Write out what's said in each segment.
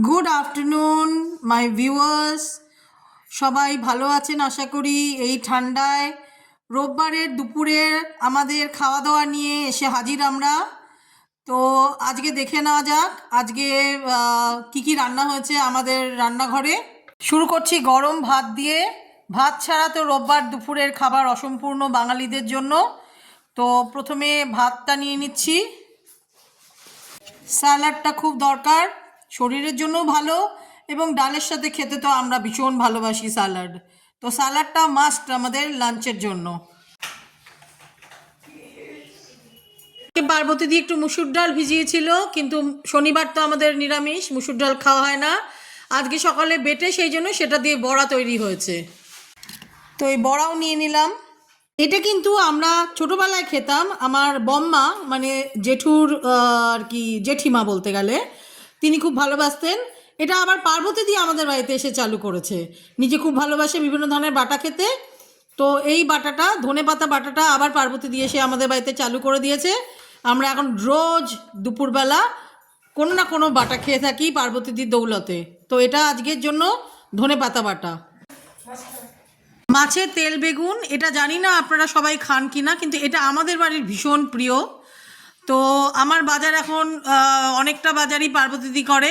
Good afternoon মাই viewers, সবাই ভালো আছেন আশা করি। এই ঠান্ডায় রোববারের দুপুরে আমাদের খাওয়া দাওয়া নিয়ে এসে হাজির আমরা। তো আজকে দেখে নেওয়া যাক আজকে কি কি রান্না হয়েছে আমাদের রান্নাঘরে। শুরু করছি গরম ভাত দিয়ে। ভাত ছাড়া তো রোববার দুপুরের খাবার অসম্পূর্ণ বাঙালিদের জন্য। তো প্রথমে ভাতটা নিয়ে নিচ্ছি। স্যালাডটা খুব দরকার, শরীরের জন্যও ভালো এবং ডালের সাথে খেতে তো আমরা ভীষণ ভালোবাসি স্যালাড। তো স্যালাডটা মাস্ট আমাদের লাঞ্চের জন্য। পার্বতী দিয়ে একটু মুসুর ডাল ভিজিয়েছিল, কিন্তু শনিবার তো আমাদের নিরামিষ, মুসুর ডাল খাওয়া হয় না। আজকে সকালে বেটে সেই জন্য সেটা দিয়ে বড়া তৈরি হয়েছে। তো এই বড়াও নিয়ে নিলাম। এটা কিন্তু আমরা ছোটোবেলায় খেতাম, আমার বম্মা মানে জেঠুর আর কি জেঠিমা বলতে গেলে, তিনি খুব ভালোবাসতেন। এটা আবার পার্বতী দিয়ে আমাদের বাড়িতে এসে চালু করেছে। নিজে খুব ভালোবাসে বিভিন্ন ধরনের বাটা খেতে। তো এই বাটাটা, ধনেপাতা বাটাটা আবার পার্বতী দিয়ে এসে আমাদের বাড়িতে চালু করে দিয়েছে। আমরা এখন রোজ দুপুরবেলা কোনো না কোনো বাটা খেয়ে থাকি পার্বতী দির দৌলতে। তো এটা আজকের জন্য ধনেপাতা বাটা। মাছের তেল বেগুন, এটা জানি না আপনারা সবাই খান কি না, কিন্তু এটা আমাদের বাড়ির ভীষণ প্রিয়। তো আমার বাজার এখন অনেকটা বাজারই পার্বতীদি করে,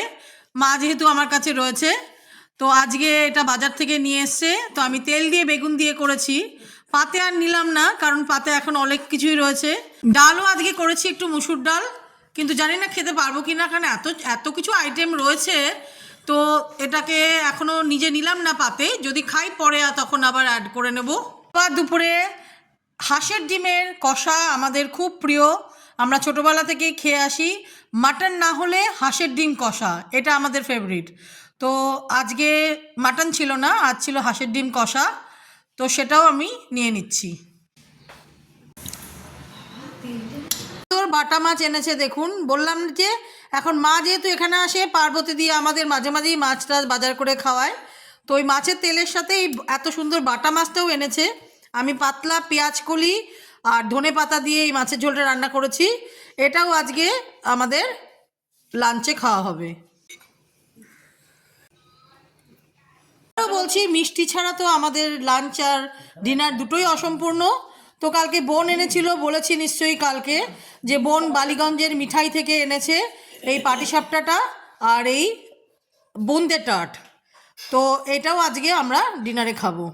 মা যেহেতু আমার কাছে রয়েছে। তো আজকে এটা বাজার থেকে নিয়ে এসছে। তো আমি তেল দিয়ে বেগুন দিয়ে করেছি, পাতে আর নিলাম না, কারণ পাতে এখন অনেক কিছুই রয়েছে। ডালও আজকে করেছি একটু মুসুর ডাল, কিন্তু জানি না খেতে পারবো কি না, কারণ এত কিছু আইটেম রয়েছে। তো এটাকে এখনও নিজে নিলাম না পাতে, যদি খাই পরে তখন আবার অ্যাড করে নেব। আবার দুপুরে হাঁসের ডিমের কষা আমাদের খুব প্রিয়, আমরা ছোটোবেলা থেকেই খেয়ে আসি। মাটন না হলে হাঁসের ডিম কষা, এটা আমাদের ফেভারিট। তো আজকে মাটন ছিল না, আজ ছিল হাঁসের ডিম কষা। তো সেটাও আমি নিয়ে নিচ্ছি। তোর বাটা মাছ এনেছে দেখুন, বললাম যে এখন মা যেহেতু এখানে আসে, পার্বতী দিয়ে আমাদের মাঝে মাঝেই মাছ টাছ বাজার করে খাওয়ায়। তো ওই মাছের তেলের সাথে এই এত সুন্দর বাটা মাছটাও এনেছে। আমি পাতলা পেঁয়াজ কলি আর ধনে পাতা দিয়ে এই মাছের ঝোলটা রান্না করেছি। এটাও আজকে আমাদের লাঞ্চে খাওয়া হবে। বলছি মিষ্টি ছাড়া তো আমাদের লাঞ্চ আর ডিনার দুটোই অসম্পূর্ণ। তো কালকে বোন এনেছিল, বলেছি নিশ্চয়ই কালকে, যে বোন বালিগঞ্জের মিঠাই থেকে এনেছে এই পাটিসাপটাটা আর এই বোঁদে টাট। তো এটাও আজকে আমরা ডিনারে খাবো।